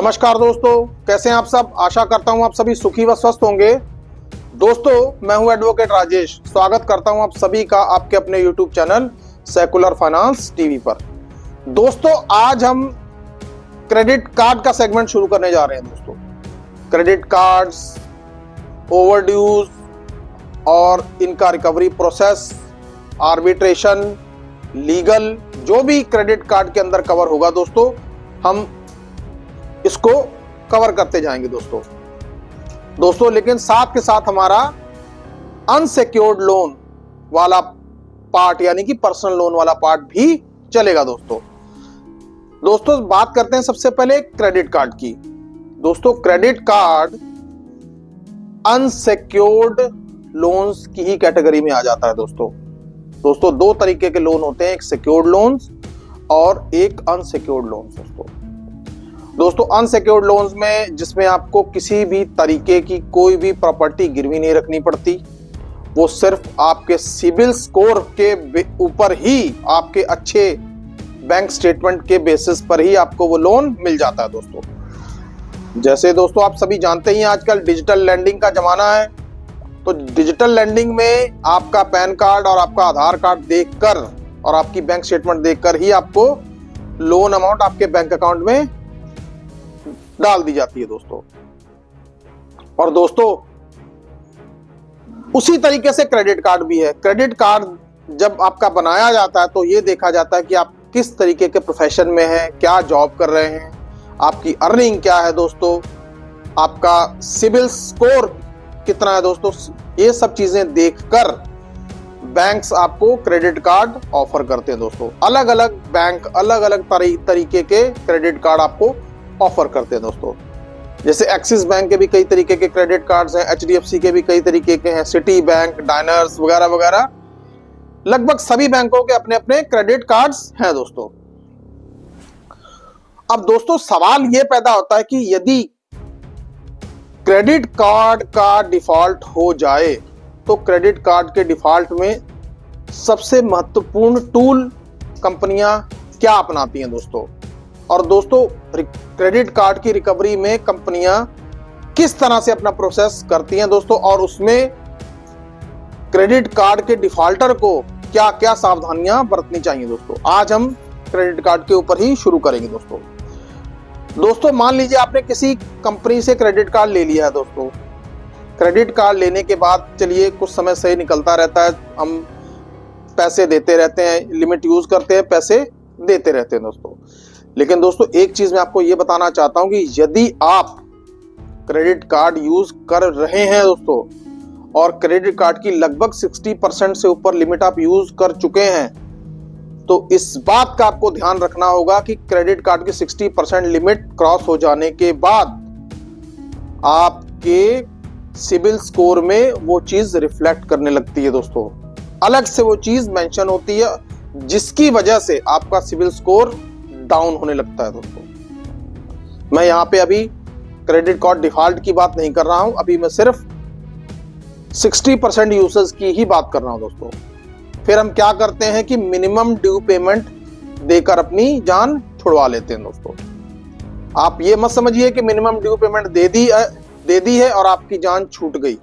नमस्कार दोस्तों, कैसे हैं आप सब। आशा करता हूं आप सभी सुखी व स्वस्थ होंगे। दोस्तों, मैं हूं एडवोकेट राजेश। स्वागत करता हूं आप सभी का आपके अपने YouTube channel secular finance TV पर। दोस्तों, आज हम क्रेडिट कार्ड का सेगमेंट शुरू करने जा रहे हैं। दोस्तों, क्रेडिट कार्ड्स, ओवरड्यूज और इनका रिकवरी प्रोसेस, आर्बिट्रेशन, लीगल, जो भी क्रेडिट कार्ड के अंदर कवर होगा दोस्तों, हम इसको कवर करते जाएंगे दोस्तों। लेकिन साथ के साथ हमारा अनसिक्योर्ड लोन वाला पार्ट यानी कि पर्सनल लोन वाला पार्ट भी चलेगा दोस्तों। बात करते हैं सबसे पहले क्रेडिट कार्ड की। दोस्तों, क्रेडिट कार्ड अनसिक्योर्ड लोन्स की ही कैटेगरी में आ जाता है दोस्तों। दो तरीके के लोन होते हैं, एक सिक्योर्ड लोन्स और एक अनसिक्योर्ड लोन्स दोस्तों। अनसिक्योर्ड लोन्स में जिसमें आपको किसी भी तरीके की कोई भी प्रॉपर्टी गिरवी नहीं रखनी पड़ती, वो सिर्फ आपके सिबिल स्कोर के ऊपर ही, आपके अच्छे बैंक स्टेटमेंट के बेसिस पर ही आपको वो लोन मिल जाता है दोस्तों। जैसे दोस्तों आप सभी जानते ही आजकल डिजिटल लैंडिंग का जमाना है, तो डिजिटल लैंडिंग में आपका पैन कार्ड और आपका आधार कार्ड देखकर और आपकी बैंक स्टेटमेंट देखकर ही आपको लोन अमाउंट आपके बैंक अकाउंट में डाल दी जाती है दोस्तों। और दोस्तों, उसी तरीके से क्रेडिट कार्ड भी है। क्रेडिट कार्ड जब आपका बनाया जाता है तो ये देखा जाता है कि आप किस तरीके के प्रोफेशन में हैं, क्या जॉब कर रहे हैं, आपकी अर्निंग क्या है दोस्तों, आपका सिबिल स्कोर कितना है दोस्तों। ये सब चीजें देखकर बैंक्स आपको क्रेडिट कार्ड ऑफर करते हैं दोस्तों। अलग अलग बैंक अलग अलग तरीके के क्रेडिट कार्ड आपको ऑफर करते हैं दोस्तों। जैसे एक्सिस बैंक के भी कई तरीके के क्रेडिट कार्ड्स हैं, HDFC के भी कई तरीके के हैं, सिटी बैंक, डायनर्स वगैरह वगैरह, लगभग सभी बैंकों के अपने अपने क्रेडिट कार्ड्स हैं दोस्तों। अब दोस्तों, सवाल यह पैदा होता है कि यदि क्रेडिट कार्ड का डिफॉल्ट हो जाए तो क्रेडिट कार्ड के डिफॉल्ट में सबसे महत्वपूर्ण टूल कंपनियां क्या अपनाती हैं दोस्तों। और दोस्तों, क्रेडिट कार्ड की रिकवरी में कंपनियां किस तरह से अपना प्रोसेस करती हैं दोस्तों, और उसमें क्रेडिट कार्ड के डिफॉल्टर को क्या क्या सावधानियां बरतनी चाहिए दोस्तों। आज हम क्रेडिट कार्ड के ऊपर ही शुरू करेंगे दोस्तों। मान लीजिए आपने किसी कंपनी से क्रेडिट कार्ड ले लिया है दोस्तों। क्रेडिट कार्ड लेने के बाद चलिए कुछ समय सही निकलता रहता है, हम पैसे देते रहते हैं, लिमिट यूज करते हैं, पैसे देते रहते हैं दोस्तों। लेकिन दोस्तों, एक चीज मैं आपको ये बताना चाहता हूं कि यदि आप क्रेडिट कार्ड यूज कर रहे हैं दोस्तों और क्रेडिट कार्ड की लगभग 60% से ऊपर लिमिट आप यूज कर चुके हैं, तो इस बात का आपको ध्यान रखना होगा कि क्रेडिट कार्ड की 60% लिमिट क्रॉस हो जाने के बाद आपके सिबिल स्कोर में वो चीज रिफ्लेक्ट करने लगती है दोस्तों। अलग से वो चीज मेंशन होती है जिसकी वजह से आपका सिबिल स्कोर डाउन होने लगता है दोस्तों। मैं यहां पे अभी क्रेडिट कार्ड डिफॉल्ट की बात नहीं कर रहा हूं, अभी मैं सिर्फ 60% यूजर्स की ही बात कर रहा हूं दोस्तों। फिर हम क्या करते हैं कि मिनिमम ड्यू पेमेंट देकर अपनी जान छुड़वा लेते हैं दोस्तों। आप ये मत समझिए कि मिनिमम ड्यू पेमेंट दे दी है और आपकी जान छूट गई।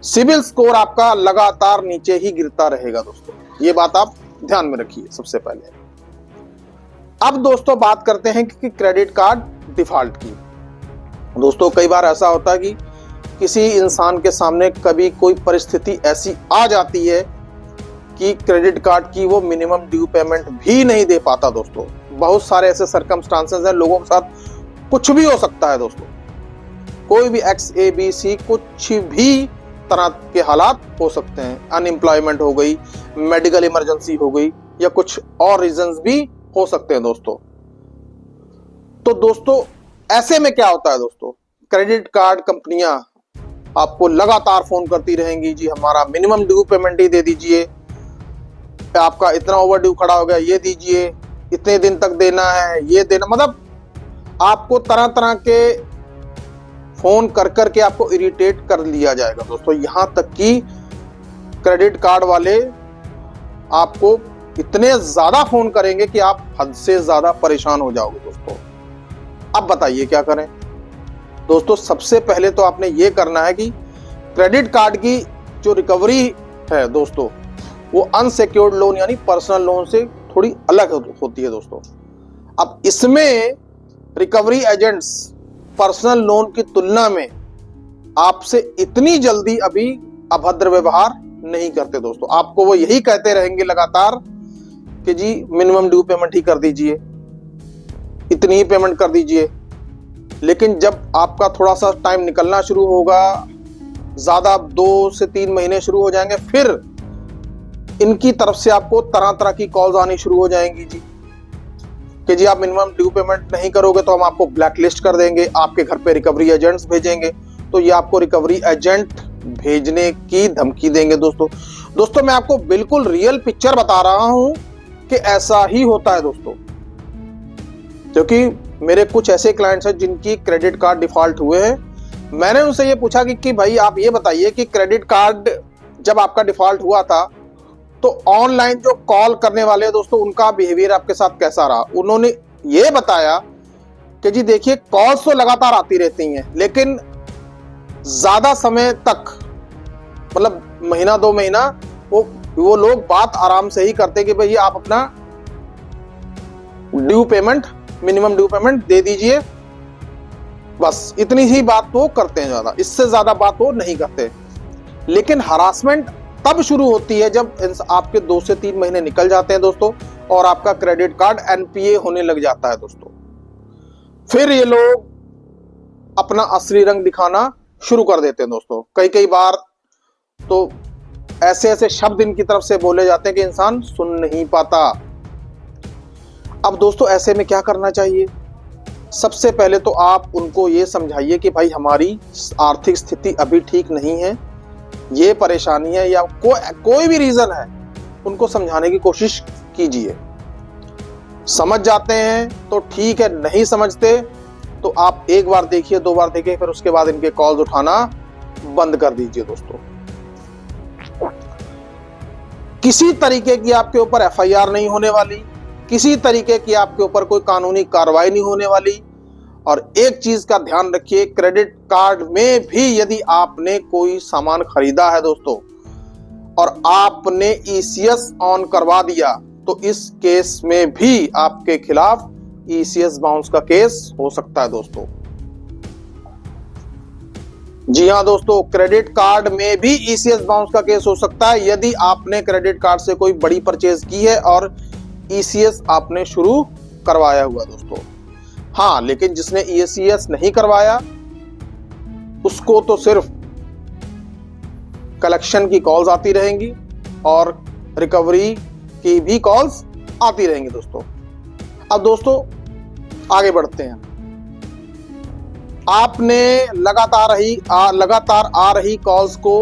सिबिल स्कोर आपका लगातार नीचे ही गिरता रहेगा दोस्तों। ये बात आप ध्यान में रखिए सबसे पहले। अब दोस्तों बात करते हैं कि क्रेडिट कार्ड डिफॉल्ट की। दोस्तों, कई बार ऐसा होता है कि किसी इंसान के सामने कभी कोई परिस्थिति ऐसी आ जाती है कि क्रेडिट कार्ड की वो मिनिमम ड्यू पेमेंट भी नहीं दे पाता दोस्तों। बहुत सारे ऐसे सर्कमस्टांसेस हैं, लोगों के साथ कुछ भी हो सकता है दोस्तों। कोई भी XABC कुछ भी तरह के हालात हो सकते हैं। अनएम्प्लॉयमेंट हो गई, मेडिकल इमरजेंसी हो गई, या कुछ और रीजंस भी हो सकते हैं दोस्तों। तो दोस्तों, ऐसे में क्या होता है दोस्तों, क्रेडिट कार्ड कंपनियां आपको लगातार फोन करती रहेंगी, जी हमारा मिनिमम ड्यू पेमेंट ही दे दीजिए, आपका इतना ओवर ड्यू खड़ा हो गया, ये दीजिए, इतने दिन तक देना है, ये देना, मतलब आपको तरह तरह के फोन कर करके आपको इरिटेट कर लिया जाएगा दोस्तों। यहां तक कि क्रेडिट कार्ड वाले आपको इतने ज्यादा फोन करेंगे कि आप हद से ज्यादा परेशान हो जाओगे दोस्तों। अब बताइए क्या करें दोस्तों। सबसे पहले तो आपने ये करना है कि क्रेडिट कार्ड की जो रिकवरी है दोस्तों, वो अनसिक्योर्ड लोन यानी पर्सनल लोन से थोड़ी अलग होती है दोस्तों। अब इसमें रिकवरी एजेंट्स पर्सनल लोन की तुलना में आपसे इतनी जल्दी अभी अभद्र व्यवहार नहीं करते दोस्तों। आपको वो यही कहते रहेंगे लगातार कि जी मिनिमम ड्यू पेमेंट ही कर दीजिए, इतनी ही पेमेंट कर दीजिए। लेकिन जब आपका थोड़ा सा टाइम निकलना शुरू होगा, ज्यादा 2 से 3 महीने शुरू हो जाएंगे, फिर इनकी तरफ से आपको तरह तरह की कॉल्स आनी शुरू हो जाएंगी जी कि जी आप मिनिमम ड्यू पेमेंट नहीं करोगे तो हम आपको ब्लैक लिस्ट कर देंगे, आपके घर पे रिकवरी एजेंट्स भेजेंगे। तो ये आपको रिकवरी एजेंट भेजने की धमकी देंगे दोस्तों। मैं आपको बिल्कुल रियल पिक्चर बता रहा हूं कि ऐसा ही होता है दोस्तों, क्योंकि मेरे कुछ ऐसे क्लाइंट्स हैं जिनकी क्रेडिट कार्ड डिफॉल्ट हुए हैं। मैंने उनसे ये पूछा कि भाई आप ये बताइए कि क्रेडिट कार्ड जब आपका डिफॉल्ट हुआ था तो ऑनलाइन जो कॉल करने वाले दोस्तों उनका बिहेवियर आपके साथ कैसा रहा। उन्होंने ये बताया कि जी देखिए कॉल्स तो लगातार आती रहती हैं, लेकिन ज्यादा समय तक मतलब महीना 2 महीना वो लोग बात आराम से ही करते कि भाई आप अपना due payment, minimum due payment दे दीजिए, बस इतनी ही बात वो करते हैं, ज्यादा इससे ज्यादा बात वो नहीं करते। लेकिन हरासमेंट तब शुरू होती है जब आपके 2 से 3 महीने निकल जाते हैं दोस्तों और आपका क्रेडिट कार्ड एनपीए होने लग जाता है दोस्तों। फिर ये लोग अपना असली रंग दिखाना शुरू कर देते हैं दोस्तों। कई बार तो ऐसे ऐसे शब्द इनकी तरफ से बोले जाते हैं कि इंसान सुन नहीं पाता। अब दोस्तों ऐसे में क्या करना चाहिए? सबसे पहले तो आप उनको ये समझाइए कि भाई हमारी आर्थिक स्थिति अभी ठीक नहीं है, ये परेशानी है या कोई भी रीजन है, उनको समझाने की कोशिश कीजिए। समझ जाते हैं तो ठीक है, नहीं समझते तो आप 1 बार देखिए, 2 बार देखिए, फिर उसके बाद इनके कॉल्स उठाना बंद कर दीजिए दोस्तों। किसी तरीके की आपके ऊपर एफआईआर नहीं होने वाली, किसी तरीके की आपके ऊपर कोई कानूनी कार्रवाई नहीं होने वाली। और एक चीज का ध्यान रखिए, क्रेडिट कार्ड में भी यदि आपने कोई सामान खरीदा है दोस्तों और आपने ईसीएस ऑन करवा दिया तो इस केस में भी आपके खिलाफ ईसीएस बाउंस का केस हो सकता है दोस्तों। जी हाँ दोस्तों, क्रेडिट कार्ड में भी ईसीएस बाउंस का केस हो सकता है यदि आपने क्रेडिट कार्ड से कोई बड़ी परचेज की है और ईसीएस आपने शुरू करवाया हुआ दोस्तों। हाँ, लेकिन जिसने ईसीएस नहीं करवाया उसको तो सिर्फ कलेक्शन की कॉल्स आती रहेंगी और रिकवरी की भी कॉल्स आती रहेंगी दोस्तों। अब दोस्तों आगे बढ़ते हैं। आपने लगातार आ रही कॉल्स को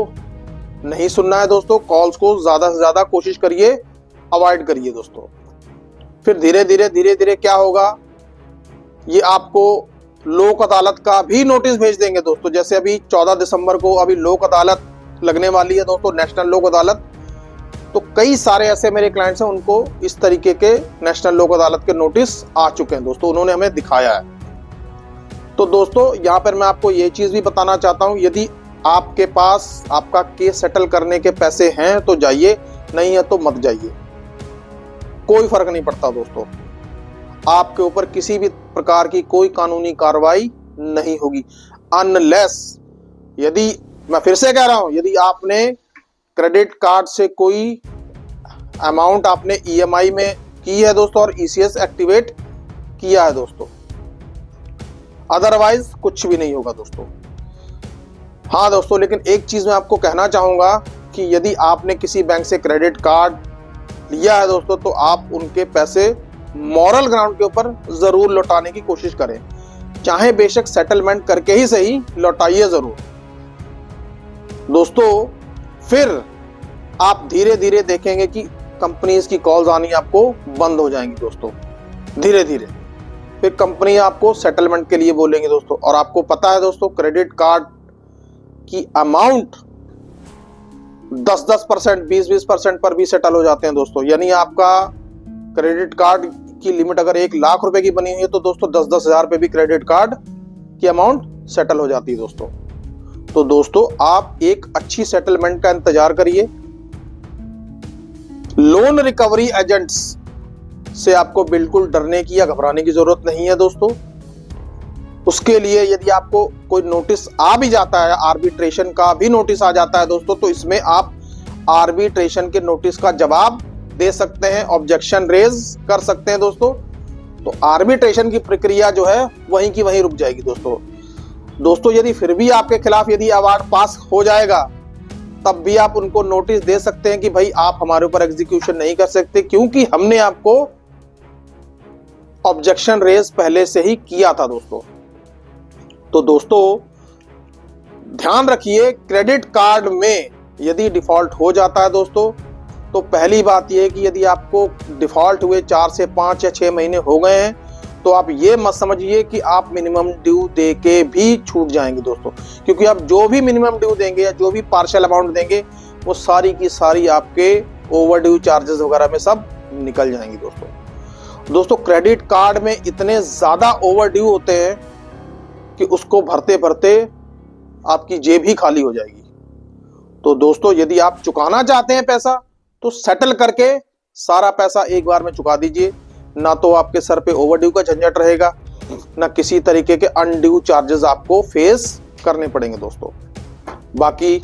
नहीं सुनना है दोस्तों। कॉल्स को ज्यादा से ज्यादा कोशिश करिए अवॉइड करिए दोस्तों। फिर धीरे धीरे क्या होगा, ये आपको लोक अदालत का भी नोटिस भेज देंगे दोस्तों। जैसे अभी 14 दिसंबर को अभी लोक अदालत लगने वाली है दोस्तों, नेशनल लोक अदालत। तो कई सारे ऐसे मेरे क्लाइंट्स हैं, उनको इस तरीके के नेशनल लोक अदालत के नोटिस आ चुके हैं दोस्तों, उन्होंने हमें दिखाया है। तो दोस्तों यहाँ पर मैं आपको ये चीज भी बताना चाहता हूँ, यदि आपके पास आपका केस सेटल करने के पैसे हैं तो जाइए, नहीं है तो मत जाइए, कोई फर्क नहीं पड़ता दोस्तों। आपके ऊपर किसी भी प्रकार की कोई कानूनी कार्रवाई नहीं होगी अनलेस, यदि मैं फिर से कह रहा हूं, यदि आपने क्रेडिट कार्ड से कोई अमाउंट आपने ईएमआई में की है दोस्तों और ईसीएस एक्टिवेट किया है दोस्तों, अदरवाइज कुछ भी नहीं होगा दोस्तों। हाँ दोस्तों, लेकिन एक चीज मैं आपको कहना चाहूंगा कि यदि आपने किसी बैंक से क्रेडिट कार्ड लिया है दोस्तों तो आप उनके पैसे मॉरल ग्राउंड के ऊपर जरूर लौटाने की कोशिश करें, चाहे बेशक सेटलमेंट करके ही सही, लौटाइए जरूर दोस्तों। फिर आप धीरे धीरे देखेंगे कि कंपनीज की कॉल्स आनी आपको बंद हो जाएंगी दोस्तों। धीरे धीरे फिर कंपनी आपको सेटलमेंट के लिए बोलेंगे दोस्तों। और आपको पता है दोस्तों, क्रेडिट कार्ड की अमाउंट 10-10%, 20-20% पर भी सेटल हो जाते हैं दोस्तों। यानी आपका क्रेडिट कार्ड की लिमिट अगर 1 लाख रुपए की बनी हुई है तो दोस्तों 10-10 हजार रुपए भी क्रेडिट कार्ड की अमाउंट सेटल हो जाती है दोस्तों। तो दोस्तों आप एक अच्छी सेटलमेंट का इंतजार करिए। लोन रिकवरी एजेंट्स से आपको बिल्कुल डरने की या घबराने की जरूरत नहीं है दोस्तों। उसके लिए यदि आपको कोई नोटिस आ भी जाता है, आर्बिट्रेशन का भी नोटिस आ जाता है दोस्तों, तो इसमें आप आर्बिट्रेशन के नोटिस का जवाब दे सकते हैं, ऑब्जेक्शन रेज कर सकते हैं दोस्तों। तो आर्बिट्रेशन की प्रक्रिया जो है वहीं की वहीं रुक जाएगी दोस्तों। यदि फिर भी आपके खिलाफ यदि अवार्ड पास हो जाएगा तब भी आप उनको नोटिस दे सकते हैं कि भाई आप हमारे ऊपर एग्जीक्यूशन नहीं कर सकते, क्योंकि हमने आपको ऑब्जेक्शन रेज पहले से ही किया था दोस्तों। तो दोस्तों ध्यान रखिए, क्रेडिट कार्ड में यदि डिफॉल्ट हो जाता है दोस्तों, तो पहली बात यह है कि यदि आपको डिफॉल्ट हुए 4 से 5 या 6 महीने हो गए हैं तो आप ये मत समझिए कि आप मिनिमम ड्यू दे के भी छूट जाएंगे दोस्तों, क्योंकि आप जो भी मिनिमम ड्यू देंगे या जो भी पार्शियल अमाउंट देंगे वो सारी की सारी आपके ओवर ड्यू चार्जेस वगैरह में सब निकल जाएंगी दोस्तों। क्रेडिट कार्ड में इतने ज्यादा ओवर ड्यू होते हैं कि उसको भरते भरते आपकी जेब ही खाली हो जाएगी। तो दोस्तों यदि आप चुकाना चाहते हैं पैसा तो सेटल करके सारा पैसा एक बार में चुका दीजिए, ना तो आपके सर पे ओवरड्यू का झंझट रहेगा, ना किसी तरीके के अनड्यू चार्जेस आपको फेस करने पड़ेंगे दोस्तों। बाकी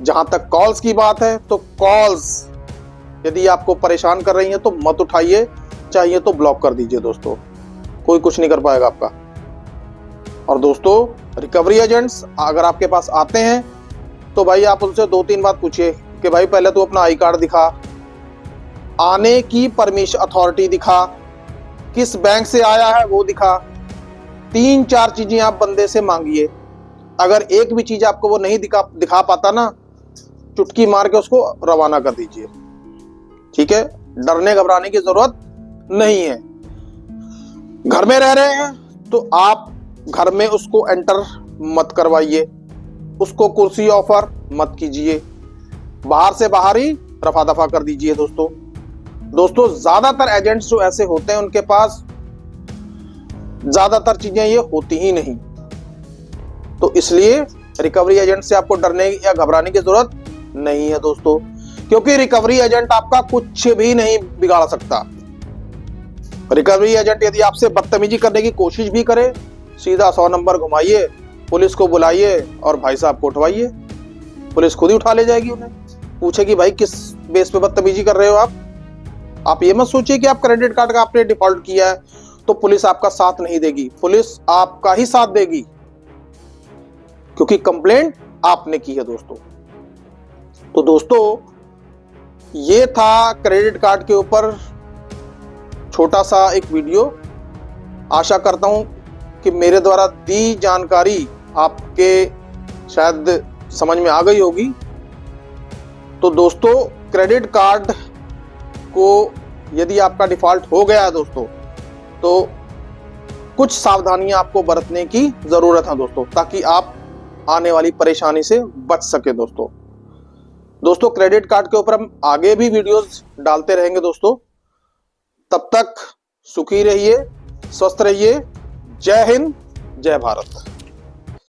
जहां तक कॉल्स की बात है, तो कॉल्स यदि आपको परेशान कर रही हैं तो मत उठाइए, चाहिए तो ब्लॉक कर दीजिए दोस्तों, कोई कुछ नहीं कर पाएगा आपका। और दोस्तों रिकवरी एजेंट्स अगर आपके पास आते हैं तो भाई आप उनसे 2-3 बात पूछिए कि भाई पहले तो अपना आई कार्ड दिखा, आने की परमिशन अथॉरिटी दिखा, किस बैंक से आया है वो दिखा, 3-4 चीजें आप बंदे से मांगिए। अगर एक भी चीज आपको वो नहीं दिखा पाता ना, चुटकी मार के उसको रवाना कर दीजिए, ठीक है। डरने घबराने की जरूरत नहीं है। घर में रह रहे हैं तो आप घर में उसको एंटर मत करवाइए, उसको कुर्सी ऑफर मत कीजिए, बाहर से बाहर ही रफा दफा कर दीजिए दोस्तों। ज्यादातर एजेंट्स जो ऐसे होते हैं उनके पास ज्यादातर चीजें ये होती ही नहीं, तो इसलिए रिकवरी एजेंट से आपको डरने या घबराने की जरूरत नहीं है दोस्तों, क्योंकि रिकवरी एजेंट आपका कुछ भी नहीं बिगाड़ सकता। रिकवरी एजेंट यदि आपसे बदतमीजी करने की कोशिश भी करे, सीधा 100 नंबर घुमाइए, पुलिस को बुलाइए और भाई साहब को उठवाइए, पुलिस खुद ही उठा ले जाएगी, उन्हें पूछेगी भाई किस बेस पे बदतमीजी कर रहे हो आप ये मत सोचिए कि आप क्रेडिट कार्ड का आपने डिफॉल्ट किया है तो पुलिस आपका साथ नहीं देगी, पुलिस आपका ही साथ देगी, क्योंकि कंप्लेंट आपने की है दोस्तों। तो दोस्तों ये था क्रेडिट कार्ड के ऊपर छोटा सा एक वीडियो। आशा करता हूं कि मेरे द्वारा दी जानकारी आपके शायद समझ में आ गई होगी। तो दोस्तों क्रेडिट कार्ड को यदि आपका डिफॉल्ट हो गया है दोस्तों, तो कुछ सावधानियां आपको बरतने की जरूरत है दोस्तों, ताकि आप आने वाली परेशानी से बच सके दोस्तों। क्रेडिट कार्ड के ऊपर हम आगे भी वीडियोस डालते रहेंगे दोस्तों। तब तक सुखी रहिए, स्वस्थ रहिए। जय हिंद, जय भारत।